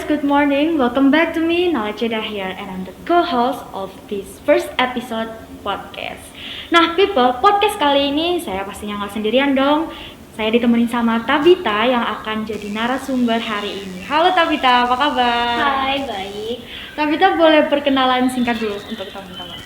friends, good morning. Welcome back to me, Nalajeda here, and I'm the co-host of this first episode podcast. Nah, people, podcast kali ini saya pastinya nggak sendirian dong. Saya ditemenin sama Tabita yang akan jadi narasumber hari ini. Halo Tabita, apa kabar? Hai, baik. Tabita boleh perkenalan singkat dulu untuk teman-teman.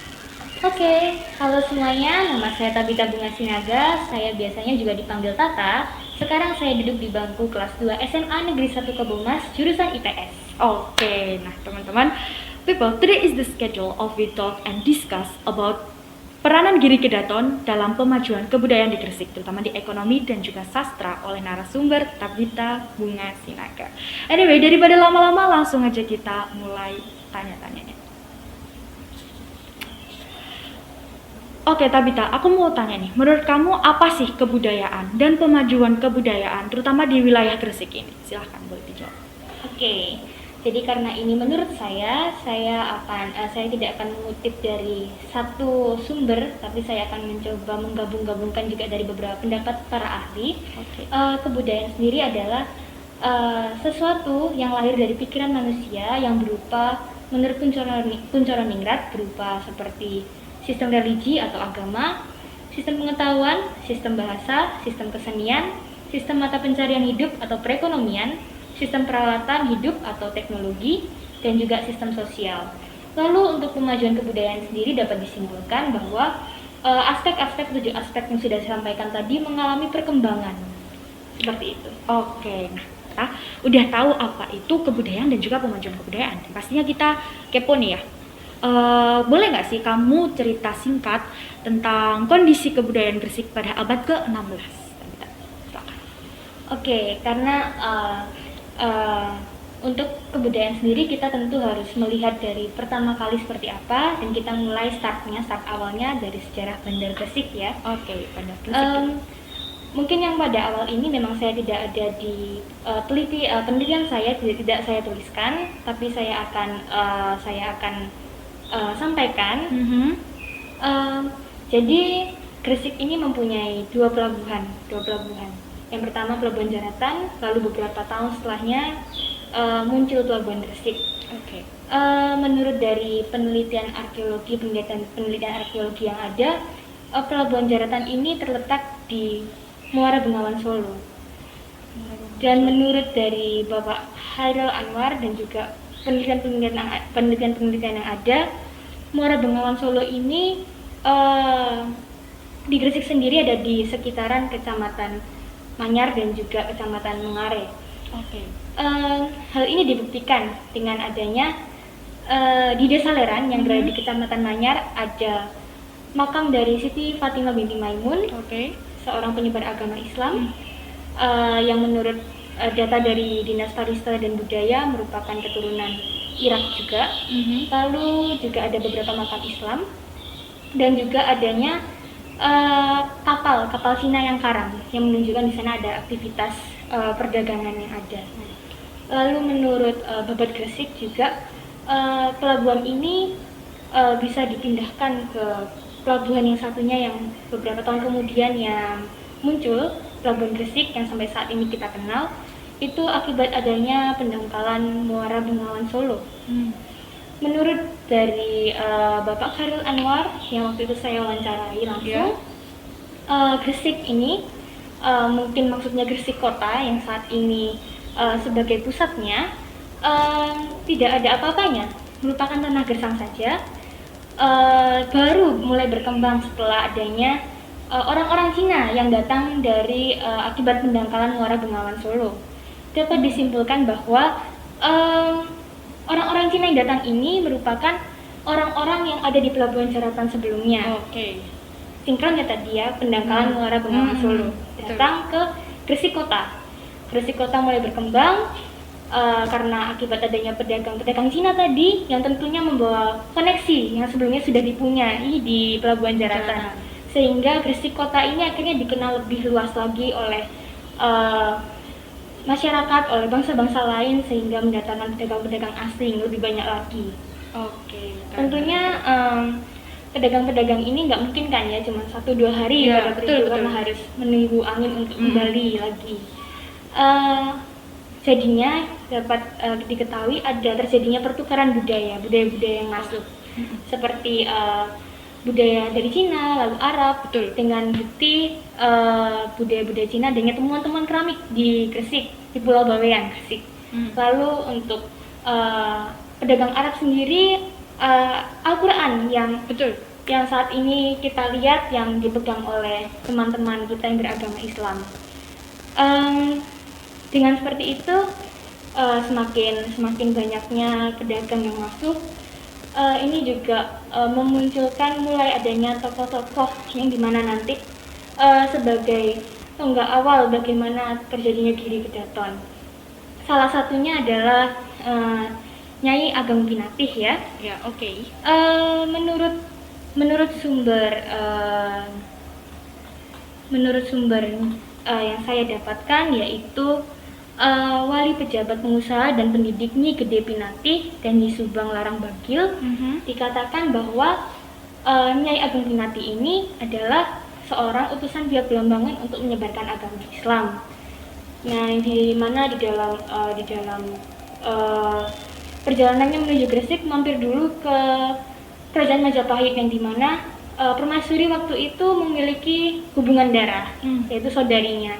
Oke, halo semuanya. Nama saya Tabita Bunga Sinaga. Saya biasanya juga dipanggil Tata. Sekarang saya duduk di bangku kelas 2 SMA Negeri 1 Kebomas, jurusan IPS. Oke, nah teman-teman, people, today is the schedule of we talk and discuss about peranan Giri Kedaton dalam pemajuan kebudayaan di Gresik, terutama di ekonomi dan juga sastra oleh narasumber Tabita Bunga Sinaga. Anyway, daripada lama-lama langsung aja kita mulai tanya-tanyanya. Oke Tabita, aku mau tanya nih, menurut kamu apa sih kebudayaan dan pemajuan kebudayaan terutama di wilayah Gresik ini? Silahkan boleh dijawab. Oke, jadi karena ini menurut saya tidak akan mengutip dari satu sumber, tapi saya akan mencoba menggabung-gabungkan juga dari beberapa pendapat para ahli. Oke. Kebudayaan sendiri adalah sesuatu yang lahir dari pikiran manusia yang berupa, menurut Puncoronningrat, berupa seperti sistem religi atau agama, sistem pengetahuan, sistem bahasa, sistem kesenian, sistem mata pencarian hidup atau perekonomian, sistem peralatan hidup atau teknologi, dan juga sistem sosial. Lalu untuk pemajuan kebudayaan sendiri dapat disimpulkan bahwa aspek-aspek 7 aspek yang sudah disampaikan tadi mengalami perkembangan. Seperti itu. Oke, nah kita udah tahu apa itu kebudayaan dan juga pemajuan kebudayaan. Pastinya kita kepo nih ya. Boleh nggak sih kamu cerita singkat tentang kondisi kebudayaan Gresik pada abad ke-16? Silakan. Oke, karena untuk kebudayaan sendiri kita tentu harus melihat dari pertama kali seperti apa, dan kita mulai start awalnya dari sejarah Bandar Gresik ya. Oke, Bandar Gresik. Mungkin yang pada awal ini memang saya tidak ada di penelitian saya, tidak saya tuliskan, tapi saya akan sampaikan. Jadi Gresik ini mempunyai dua pelabuhan. Yang pertama Pelabuhan Jaratan, lalu beberapa tahun setelahnya muncul Pelabuhan Gresik. Oke. Menurut dari penelitian arkeologi yang ada, Pelabuhan Jaratan ini terletak di Muara Bengawan Solo. Dan menurut dari Bapak Hairil Anwar dan juga penelitian yang ada, Muara Bengawan Solo ini di Gresik sendiri ada di sekitaran Kecamatan Manyar dan juga Kecamatan Mengare. Oke. Hal ini dibuktikan dengan adanya di Desa Leran yang berada di Kecamatan Manyar ada makam dari Siti Fatimah binti Maimun, seorang penyebar agama Islam, yang menurut data dari Dinas Pariwisata dan Budaya merupakan keturunan Irak juga. Lalu juga ada beberapa makam Islam dan juga adanya kapal Cina yang karam yang menunjukkan di sana ada aktivitas perdagangan yang ada. Lalu menurut Babat Gresik juga pelabuhan ini bisa dipindahkan ke pelabuhan yang satunya yang beberapa tahun kemudian yang muncul, Pelabuhan Gresik yang sampai saat ini kita kenal, itu akibat adanya pendangkalan Muara Bengawan Solo. Menurut dari Bapak Khairil Anwar yang waktu itu saya wawancarai langsung, Gresik ini mungkin maksudnya Gresik kota yang saat ini sebagai pusatnya tidak ada apa-apanya, merupakan tanah gersang saja. Baru mulai berkembang setelah adanya orang-orang Cina yang datang dari akibat pendangkalan Muara Bengawan Solo. Dapat disimpulkan bahwa orang-orang Cina yang datang ini merupakan orang-orang yang ada di Pelabuhan Jaratan sebelumnya. Sinkronnya tadi ya, pendangkalan Muara Bengawan Solo datang ke Gresik kota. Gresik kota mulai berkembang karena akibat adanya pedagang Cina tadi yang tentunya membawa koneksi yang sebelumnya sudah dipunyai di Pelabuhan Jaratan. Sehingga Gresik kota ini akhirnya dikenal lebih luas lagi oleh masyarakat, oleh bangsa-bangsa lain, sehingga mendatangkan pedagang-pedagang asing lebih banyak lagi. Tentunya pedagang-pedagang ini nggak mungkin kan ya cuma 1-2 hari pada periode, karena harus menunggu angin untuk kembali lagi. jadinya dapat diketahui ada terjadinya pertukaran budaya-budaya yang masuk, seperti budaya dari Cina, lalu Arab. Betul. Dengan bukti budaya-budaya Cina adanya temuan-temuan keramik di Gresik, di Pulau Bawean, Gresik. Lalu untuk pedagang Arab sendiri, Al-Quran yang Betul. saat ini kita lihat yang dipegang oleh teman-teman kita yang beragama Islam. Dengan seperti itu, semakin banyaknya pedagang yang masuk, ini juga memunculkan mulai adanya tokoh-tokoh yang dimana nanti sebagai tonggak awal bagaimana terjadinya Giri Kedaton. Salah satunya adalah Nyai Ageng Pinatih ya. Ya, oke. Menurut sumber yang saya dapatkan, yaitu wali pejabat pengusaha dan pendidik Nyi Gede Pinatih dan Nyi Subang Larang Bagil, dikatakan bahwa Nyai Ageng Pinatih ini adalah seorang utusan pihak Belambangan untuk menyebarkan agama Islam. Nah, di mana di dalam perjalanannya menuju Gresik mampir dulu ke Kerajaan Majapahit, yang dimana permaisuri waktu itu memiliki hubungan darah, yaitu saudarinya.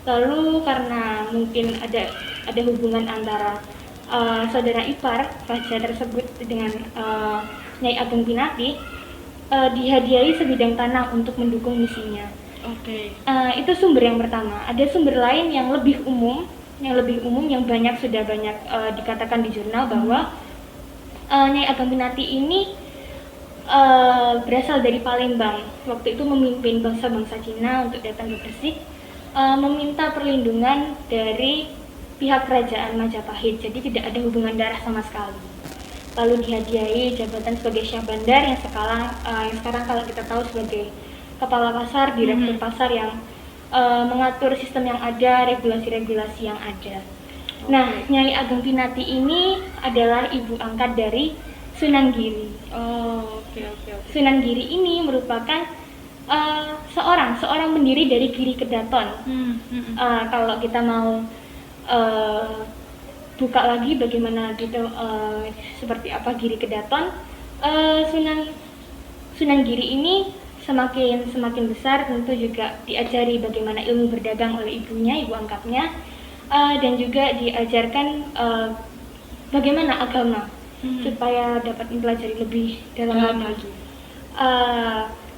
Lalu karena mungkin ada hubungan antara saudara ipar raja tersebut dengan Nyai Ageng Pinatih, dihadiahi sebidang tanah untuk mendukung misinya. Oke. Itu sumber yang pertama. Ada sumber lain yang lebih umum yang sudah banyak dikatakan di jurnal, bahwa Nyai Ageng Pinatih ini berasal dari Palembang. Waktu itu memimpin bangsa-bangsa Cina untuk datang ke Gresik, meminta perlindungan dari pihak kerajaan Majapahit, jadi tidak ada hubungan darah sama sekali. Lalu dihadiahi jabatan sebagai Syah Bandar yang sekarang kalau kita tahu sebagai kepala pasar, direktur pasar yang mengatur sistem yang ada, regulasi-regulasi yang ada. Nah, Nyai Ageng Pinatih ini adalah ibu angkat dari Sunan Giri. Oke. Sunan Giri ini merupakan seorang pendiri dari Giri Kedaton. Kalau kita mau buka lagi bagaimana gitu, seperti apa Giri Kedaton, Sunan Giri ini semakin besar, tentu juga diajari bagaimana ilmu berdagang oleh ibunya, ibu angkatnya, dan juga diajarkan bagaimana agama supaya dapat mempelajari lebih dalam lagi.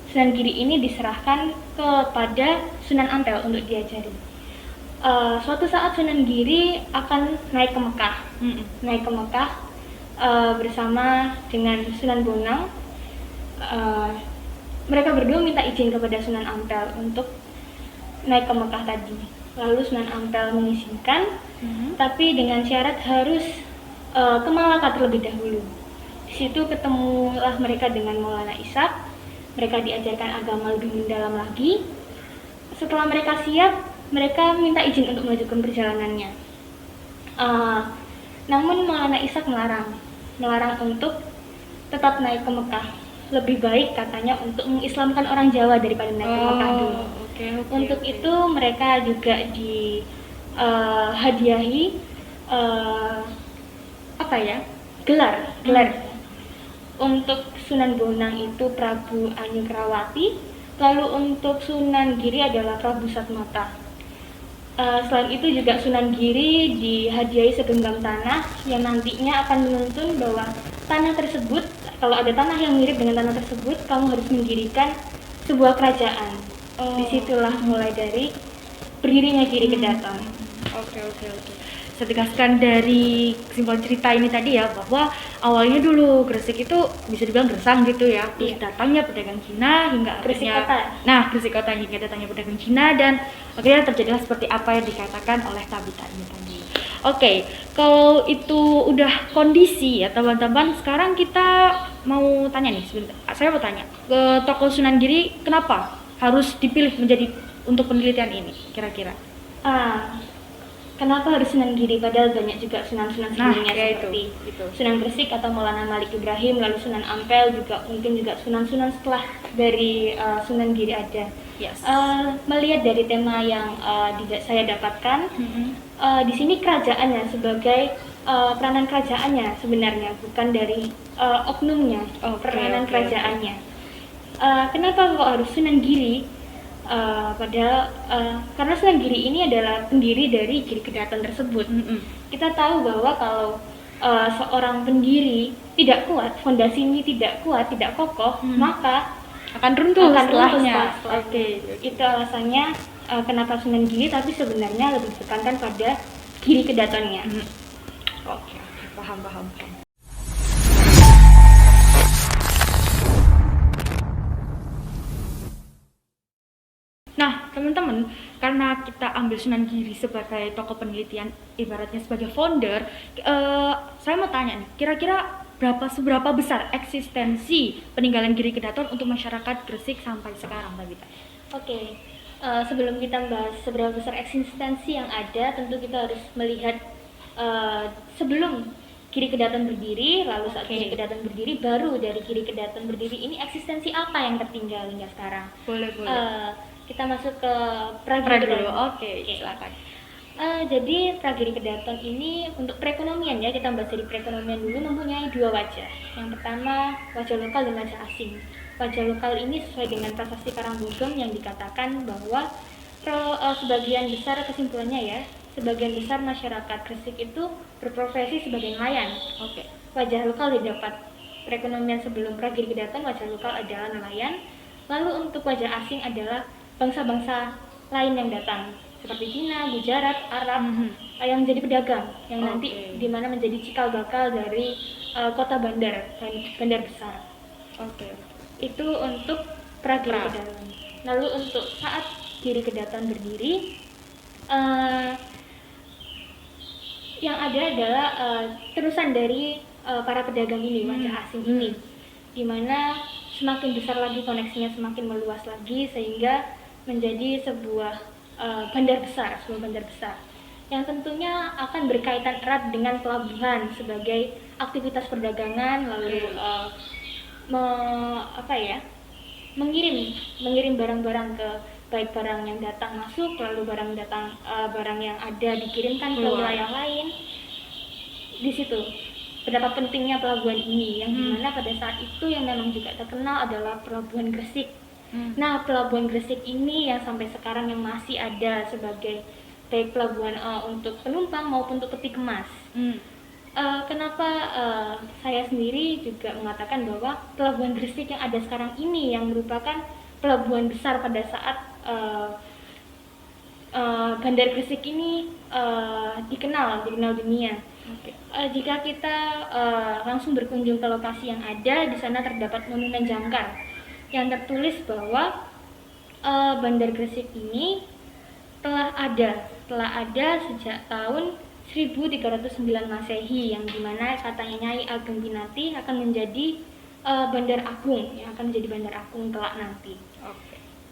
Sunan Giri ini diserahkan kepada Sunan Ampel untuk diajari. Suatu saat Sunan Giri akan naik ke Mekah, bersama dengan Sunan Bonang. Mereka berdua minta izin kepada Sunan Ampel untuk naik ke Mekah tadi. Lalu Sunan Ampel mengizinkan, tapi dengan syarat harus ke Malaka terlebih dahulu. Di situ ketemulah mereka dengan Maulana Ishaq. Mereka diajarkan agama lebih mendalam lagi. Setelah mereka siap, mereka minta izin untuk melanjutkan perjalanannya. Namun Maulana Ishaq melarang untuk tetap naik ke Mekah. Lebih baik katanya untuk mengislamkan orang Jawa daripada naik ke Mekah dulu. Untuk itu mereka juga dihadiahi gelar. Untuk Sunan Bonang itu Prabu Anyukrawati, lalu untuk Sunan Giri adalah Prabu Satmata. Selain itu juga Sunan Giri dihadiahi segenggam tanah yang nantinya akan menuntun bahwa tanah tersebut, kalau ada tanah yang mirip dengan tanah tersebut, kamu harus mendirikan sebuah kerajaan. Disitulah mulai dari berdirinya Giri Kedaton. Oke. Saya tegaskan dari kesimpulan cerita ini tadi ya, bahwa awalnya dulu Gresik itu bisa dibilang gersang gitu ya, terus datangnya pedagang Cina hingga Gresik akhirnya Kota. Gresik Kota hingga datangnya pedagang Cina, dan akhirnya terjadilah seperti apa yang dikatakan oleh Tabita ini tadi. Oke, kalau itu udah kondisi ya teman-teman, sekarang kita mau tanya nih sebentar. Saya mau tanya ke tokoh Sunan Giri, kenapa harus dipilih menjadi untuk penelitian ini kira-kira? Kenapa harus Sunan Giri, padahal banyak juga sunan-sunan sebelumnya seperti itu. Sunan Gresik atau Maulana Malik Ibrahim, lalu Sunan Ampel, juga mungkin juga sunan-sunan setelah dari Sunan Giri ada. Yes. Melihat dari tema yang saya dapatkan, di sini kerajaannya sebagai peranan kerajaannya sebenarnya, bukan dari oknumnya, peranan kerajaannya. Kenapa kok harus Sunan Giri? Padahal karena Sunan Giri ini adalah pendiri dari Giri Kedaton tersebut. Kita tahu bahwa kalau seorang pendiri tidak kuat, fondasi ini tidak kuat, tidak kokoh, maka akan runtuh setelahnya. Oke. Itu alasannya kenapa Sunan Giri, tapi sebenarnya lebih ditekankan pada Giri Kedatonnya. Oke, paham. Nah, teman-teman, karena kita ambil Sunan Giri sebagai tokoh penelitian, ibaratnya sebagai founder, saya mau tanya nih, kira-kira seberapa besar eksistensi peninggalan Giri Kedaton untuk masyarakat Gresik sampai sekarang, Mbak Gita? Oke, sebelum kita bahas seberapa besar eksistensi yang ada, tentu kita harus melihat sebelum Giri Kedaton berdiri, lalu saat Giri Kedaton berdiri, baru dari Giri Kedaton berdiri ini eksistensi apa yang tertinggal hingga sekarang. Boleh. Kita masuk ke Pragiri Kedaton. Oke, silakan. Jadi Pragiri Kedaton ini untuk perekonomian ya, kita bahas dari perekonomian dulu, mempunyai dua wajah. Yang pertama wajah lokal dan wajah asing. Wajah lokal ini sesuai dengan prasasti Karangbogem yang dikatakan bahwa sebagian besar, kesimpulannya ya, sebagian besar masyarakat Gresik itu berprofesi sebagai nelayan. Oke. Wajah lokal didapat perekonomian sebelum Pragiri Kedaton, wajah lokal adalah nelayan. Lalu untuk wajah asing adalah bangsa-bangsa lain yang datang seperti Cina, Gujarat, Arab yang menjadi pedagang yang nanti dimana menjadi cikal bakal dari kota bandar besar. Itu untuk Pragiri Kedaton. Lalu untuk saat Giri Kedaton berdiri, yang ada adalah terusan dari para pedagang ini, wajah asing ini, dimana semakin besar lagi koneksinya, semakin meluas lagi, sehingga menjadi sebuah bandar besar yang tentunya akan berkaitan erat dengan pelabuhan sebagai aktivitas perdagangan, lalu mengirim barang-barang ke, baik barang yang datang masuk, lalu barang yang ada dikirimkan ke wilayah lain. Di situ betapa pentingnya pelabuhan ini, yang dimana pada saat itu yang memang juga terkenal adalah Pelabuhan Gresik. Nah, Pelabuhan Gresik ini yang sampai sekarang yang masih ada sebagai baik pelabuhan untuk penumpang maupun untuk peti kemas. Kenapa saya sendiri juga mengatakan bahwa Pelabuhan Gresik yang ada sekarang ini yang merupakan pelabuhan besar pada saat Bandar Gresik ini dikenal dunia. Jika kita langsung berkunjung ke lokasi yang ada, di sana terdapat monumen jangkar yang tertulis bahwa Bandar Gresik ini telah ada sejak tahun 1309 Masehi, yang dimana katanya Nyai Ageng Pinati akan menjadi bandar agung, yang akan menjadi bandar agung kelak nanti.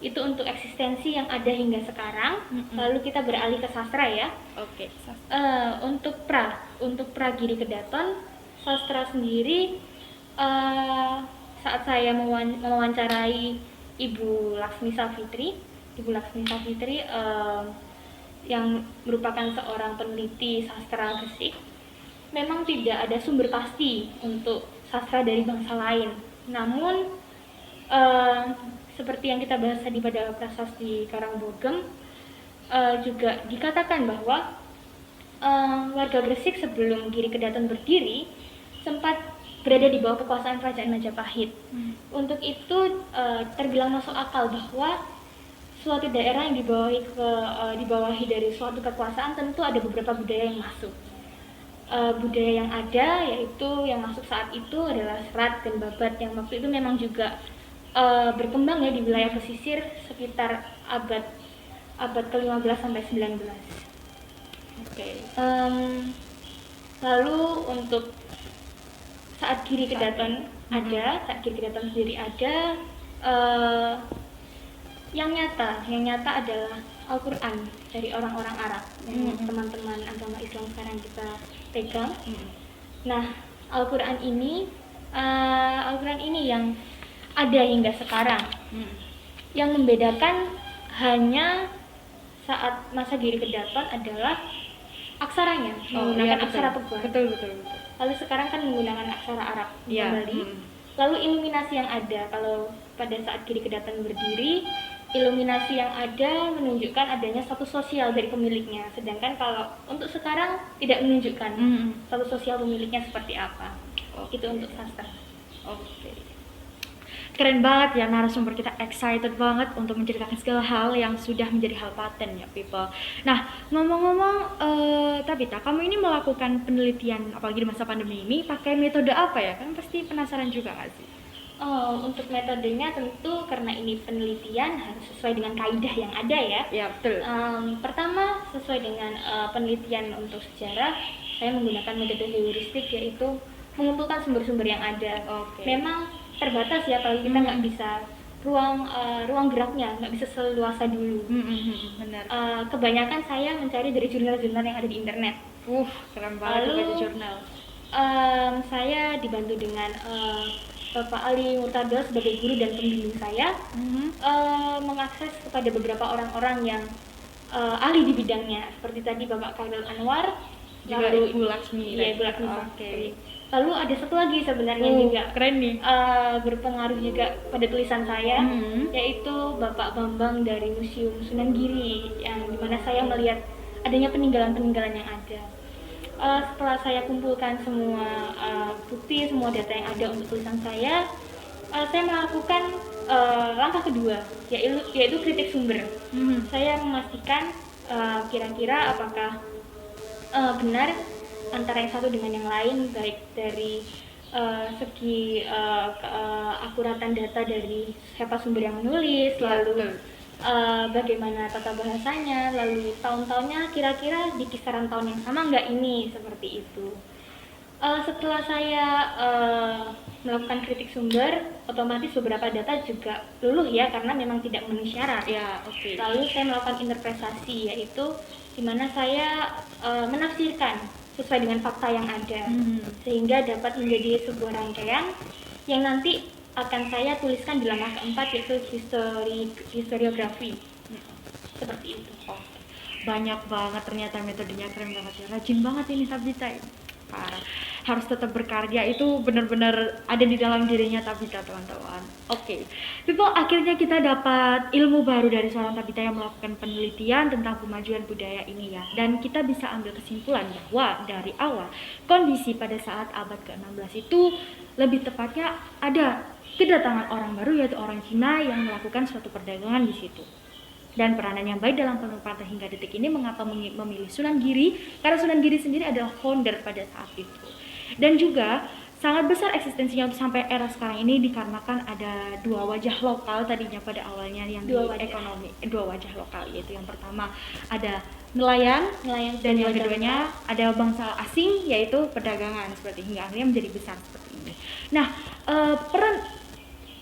Itu untuk eksistensi yang ada hingga sekarang. Lalu kita beralih ke sastra ya. Untuk Pragiri Kedaton, sastra sendiri, saat saya mewawancarai Ibu Laksmi Savitri yang merupakan seorang peneliti sastra Gresik, memang tidak ada sumber pasti untuk sastra dari bangsa lain. Namun seperti yang kita bahas tadi pada prasasti Karangbogem, juga dikatakan bahwa warga Gresik sebelum Giri Kedaton berdiri sempat berada di bawah kekuasaan kerajaan Majapahit. Untuk itu terbilang masuk akal bahwa suatu daerah yang dibawahi dari suatu kekuasaan tentu ada beberapa budaya yang masuk. Budaya yang ada yaitu yang masuk saat itu adalah serat dan babat, yang waktu itu memang juga berkembang ya di wilayah pesisir sekitar abad ke-15 sampai 19. Lalu untuk saat Giri Kedaton sendiri ada, yang nyata adalah Al-Quran dari orang-orang Arab, yang teman-teman agama Islam sekarang kita pegang. Nah, Al-Quran ini yang ada hingga sekarang. Yang membedakan hanya saat masa Giri Kedaton adalah aksaranya, Oh, menggunakan iya, betul. aksara Peguan. Betul, betul, betul. Lalu sekarang kan menggunakan aksara Arab Iya, kembali. mm. Lalu iluminasi yang ada, kalau pada saat Giri Kedaton berdiri, iluminasi yang ada menunjukkan adanya status sosial dari pemiliknya. Sedangkan kalau untuk sekarang tidak menunjukkan status sosial pemiliknya seperti apa. Oke. Itu untuk sastra. Oke. Keren banget ya, narasumber kita excited banget untuk menceritakan segala hal yang sudah menjadi hal paten ya people. Nah, ngomong-ngomong Tabita, kamu ini melakukan penelitian apalagi di masa pandemi ini pakai metode apa ya? Kan pasti penasaran juga gak sih? Untuk metodenya tentu karena ini penelitian harus sesuai dengan kaidah yang ada ya. Ya, betul. Pertama, sesuai dengan penelitian untuk sejarah, saya menggunakan metode heuristik, yaitu mengumpulkan sumber-sumber yang ada. Oke. Memang terbatas ya, kalau kita nggak bisa ruang geraknya nggak bisa seluasa dulu. Benar. Kebanyakan saya mencari dari jurnal-jurnal yang ada di internet. Keren banget Lalu, baca jurnal. Saya dibantu dengan Bapak Ali Murtado sebagai guru dan pembimbing saya, mengakses kepada beberapa orang-orang yang ahli di bidangnya, seperti tadi Bapak Khairul Anwar, Juga lalu Ibu Laksmi. iya, Ibu Laksmi. Oke. Lalu ada satu lagi sebenarnya juga Keren nih. berpengaruh juga pada tulisan saya, yaitu Bapak Bambang dari Museum Sunan Giri, yang dimana saya melihat adanya peninggalan-peninggalan yang ada. Setelah saya kumpulkan semua bukti, semua data yang ada untuk tulisan saya melakukan langkah kedua, yaitu kritik sumber. Saya memastikan kira-kira apakah benar antara yang satu dengan yang lain, baik dari segi keakuratan data dari siapa sumber yang menulis, lalu bagaimana tata bahasanya, lalu tahun-tahunnya kira-kira di kisaran tahun yang sama nggak ini, seperti itu. Setelah saya melakukan kritik sumber, otomatis beberapa data juga luluh ya, karena memang tidak memenuhi syarat. Ya, oke. Lalu saya melakukan interpretasi, yaitu di mana saya menafsirkan sesuai dengan fakta yang ada, sehingga dapat menjadi sebuah rangkaian yang nanti akan saya tuliskan di langkah keempat, yaitu historiografi. Seperti itu. Banyak banget ternyata metodenya, keren banget ya. Rajin banget ini Tabita. Parah. Harus tetap berkarya, itu benar-benar ada di dalam dirinya Tabita, teman-teman. Oke. People, akhirnya kita dapat ilmu baru dari seorang Tabita yang melakukan penelitian tentang pemajuan budaya ini ya. Dan kita bisa ambil kesimpulan bahwa dari awal kondisi pada saat abad ke-16 itu lebih tepatnya ada kedatangan orang baru, yaitu orang Cina yang melakukan suatu perdagangan di situ. Dan peranan yang baik dalam penempatan hingga detik ini mengapa memilih Sunan Giri, karena Sunan Giri sendiri adalah founder pada saat itu. Dan juga sangat besar eksistensinya sampai era sekarang ini dikarenakan ada dua wajah lokal tadinya pada awalnya yang ekonomi, dua wajah lokal, yaitu yang pertama ada nelayan dan yang keduanya ada bangsa asing, yaitu perdagangan, seperti hingga akhirnya menjadi besar seperti ini. Nah, peran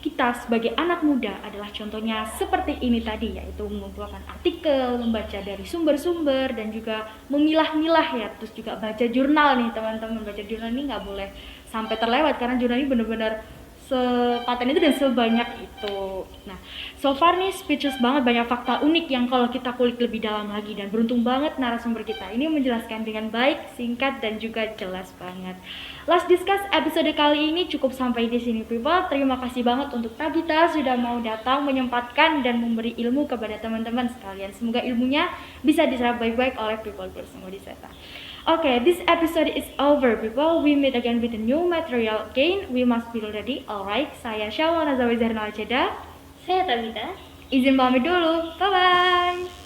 kita sebagai anak muda adalah contohnya seperti ini tadi, yaitu mengumpulkan artikel, membaca dari sumber-sumber, dan juga memilah-milah ya, terus juga baca jurnal nih teman-teman. Baca jurnal ini nggak boleh sampai terlewat, karena jurnal ini benar-benar sepaten itu dan sebanyak itu. Nah, so far nih speechless banget, banyak fakta unik yang kalau kita kulik lebih dalam lagi, dan beruntung banget narasumber kita ini menjelaskan dengan baik, singkat, dan juga jelas banget. Let's discuss episode kali ini cukup sampai di sini people. Terima kasih banget untuk Tabita sudah mau datang, menyempatkan dan memberi ilmu kepada teman-teman sekalian. Semoga ilmunya bisa diserap baik-baik oleh people semua di sana. Okay, this episode is over people. We meet again with a new material again. We must be ready. Alright, saya Syawal Nazawi Zainal Jeda. Saya Tabita. Izin pamit dulu. Bye-bye.